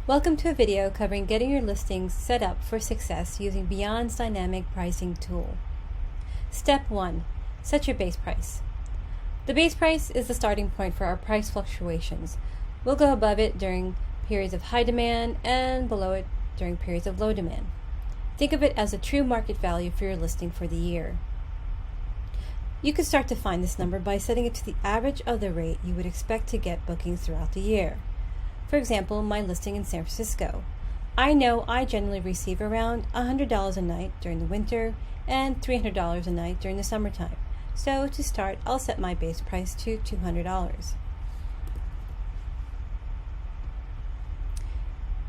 Welcome to a video covering getting your listings set up for success using Beyond's dynamic pricing tool. Step 1. Set your base price. The base price is the starting point for our price fluctuations. We'll go above it during periods of high demand and below it during periods of low demand. Think of it as a true market value for your listing for the year. You can start to find this number by setting it to the average of the rate you would expect to get bookings throughout the year. For example, my listing in San Francisco. I know I generally receive around $100 a night during the winter and $300 a night during the summertime. So to start, I'll set my base price to $200.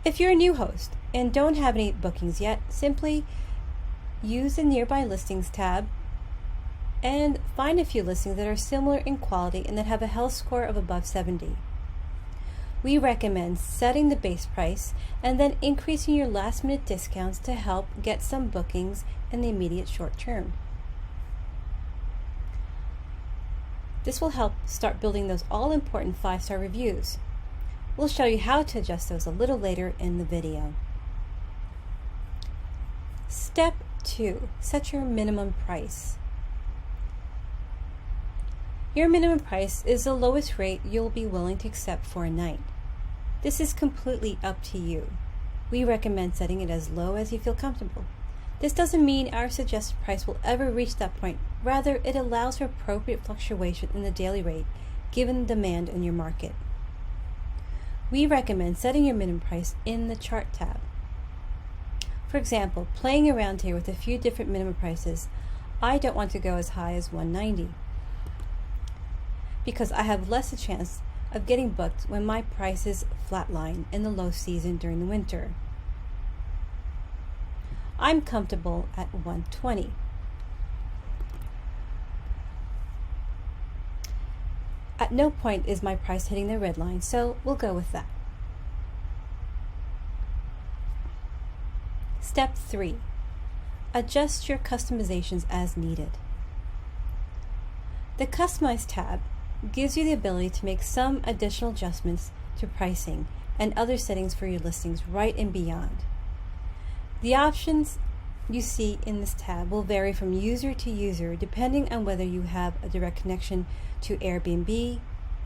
If you're a new host and don't have any bookings yet, simply use the Nearby Listings tab and find a few listings that are similar in quality and that have a health score of above 70. We recommend setting the base price and then increasing your last-minute discounts to help get some bookings in the immediate short term. This will help start building those all-important 5-star reviews. We'll show you how to adjust those a little later in the video. Step 2. Set your minimum price. Your minimum price is the lowest rate you'll be willing to accept for a night. This is completely up to you. We recommend setting it as low as you feel comfortable. This doesn't mean our suggested price will ever reach that point. Rather, it allows for appropriate fluctuation in the daily rate given the demand in your market. We recommend setting your minimum price in the chart tab. For example, playing around here with a few different minimum prices, I don't want to go as high as $190 because I have less a chance of getting booked when my prices flatline in the low season during the winter. I'm comfortable at $120. At no point is my price hitting the red line, so we'll go with that. Step 3. Adjust your customizations as needed. The Customize tab gives you the ability to make some additional adjustments to pricing and other settings for your listings right and beyond. The options you see in this tab will vary from user to user depending on whether you have a direct connection to Airbnb,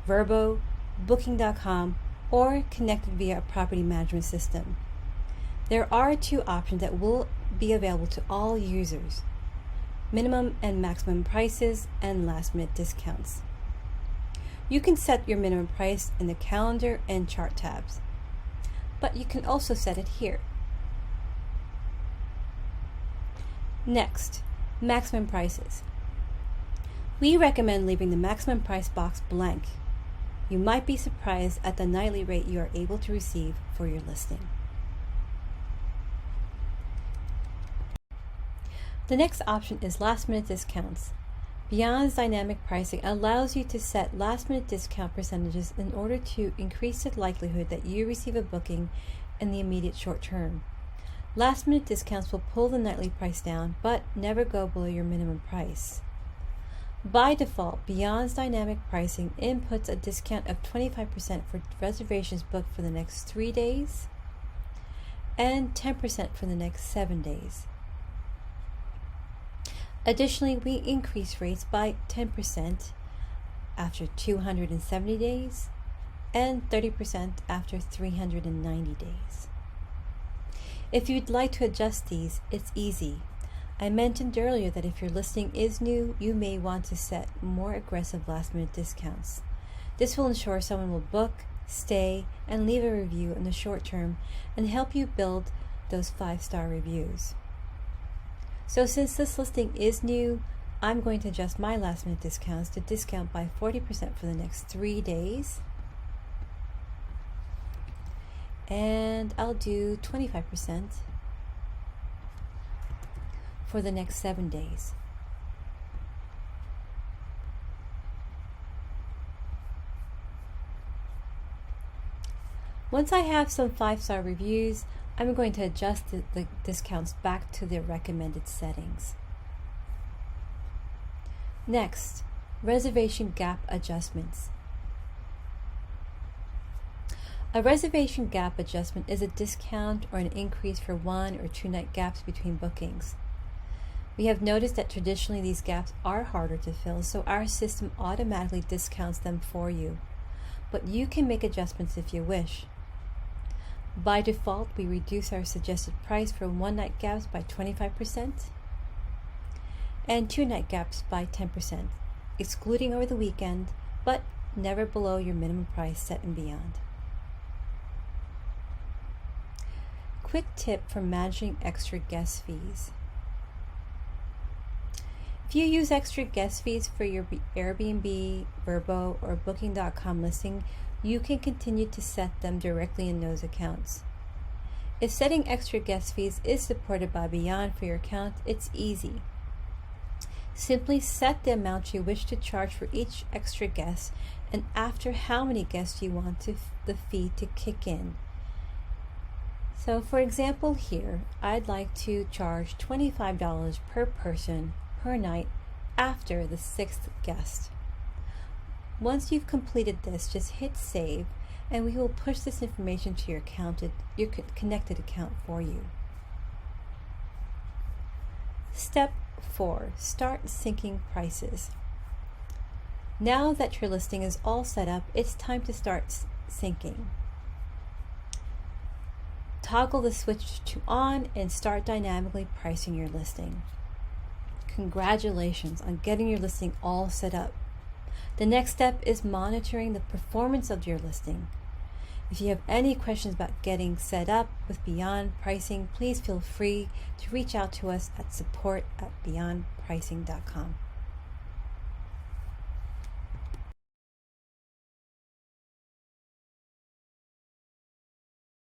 Vrbo, Booking.com, or connected via a property management system. There are 2 options that will be available to all users: minimum and maximum prices and last-minute discounts. You can set your minimum price in the calendar and chart tabs, but you can also set it here. Next, maximum prices. We recommend leaving the maximum price box blank. You might be surprised at the nightly rate you are able to receive for your listing. The next option is last-minute discounts. Beyond's dynamic pricing allows you to set last-minute discount percentages in order to increase the likelihood that you receive a booking in the immediate short term. Last-minute discounts will pull the nightly price down, but never go below your minimum price. By default, Beyond's dynamic pricing inputs a discount of 25% for reservations booked for the next 3 days and 10% for the next 7 days. Additionally, we increase rates by 10% after 270 days and 30% after 390 days. If you'd like to adjust these, it's easy. I mentioned earlier that if your listing is new, you may want to set more aggressive last-minute discounts. This will ensure someone will book, stay, and leave a review in the short term and help you build those 5-star reviews. So since this listing is new, I'm going to adjust my last-minute discounts to discount by 40% for the next 3 days. And I'll do 25% for the next 7 days. Once I have some 5-star reviews, I'm going to adjust the discounts back to their recommended settings. Next, reservation gap adjustments. A reservation gap adjustment is a discount or an increase for 1 or 2 night gaps between bookings. We have noticed that traditionally these gaps are harder to fill, so our system automatically discounts them for you. But you can make adjustments if you wish. By default, we reduce our suggested price for 1 night gaps by 25% and 2 night gaps by 10%, excluding over the weekend, but never below your minimum price set and beyond. Quick tip for managing extra guest fees. If you use extra guest fees for your Airbnb, Vrbo, or Booking.com listing, you can continue to set them directly in those accounts. If setting extra guest fees is supported by Beyond for your account, it's easy. Simply set the amount you wish to charge for each extra guest and after how many guests you want the fee to kick in. So for example here, I'd like to charge $25 per person per night after the 6th guest. Once you've completed this, just hit save and we will push this information to your connected account for you. Step 4. Start syncing prices. Now that your listing is all set up, it's time to start syncing. Toggle the switch to on and start dynamically pricing your listing. Congratulations on getting your listing all set up. The next step is monitoring the performance of your listing. If you have any questions about getting set up with Beyond Pricing, please feel free to reach out to us at support@beyondpricing.com.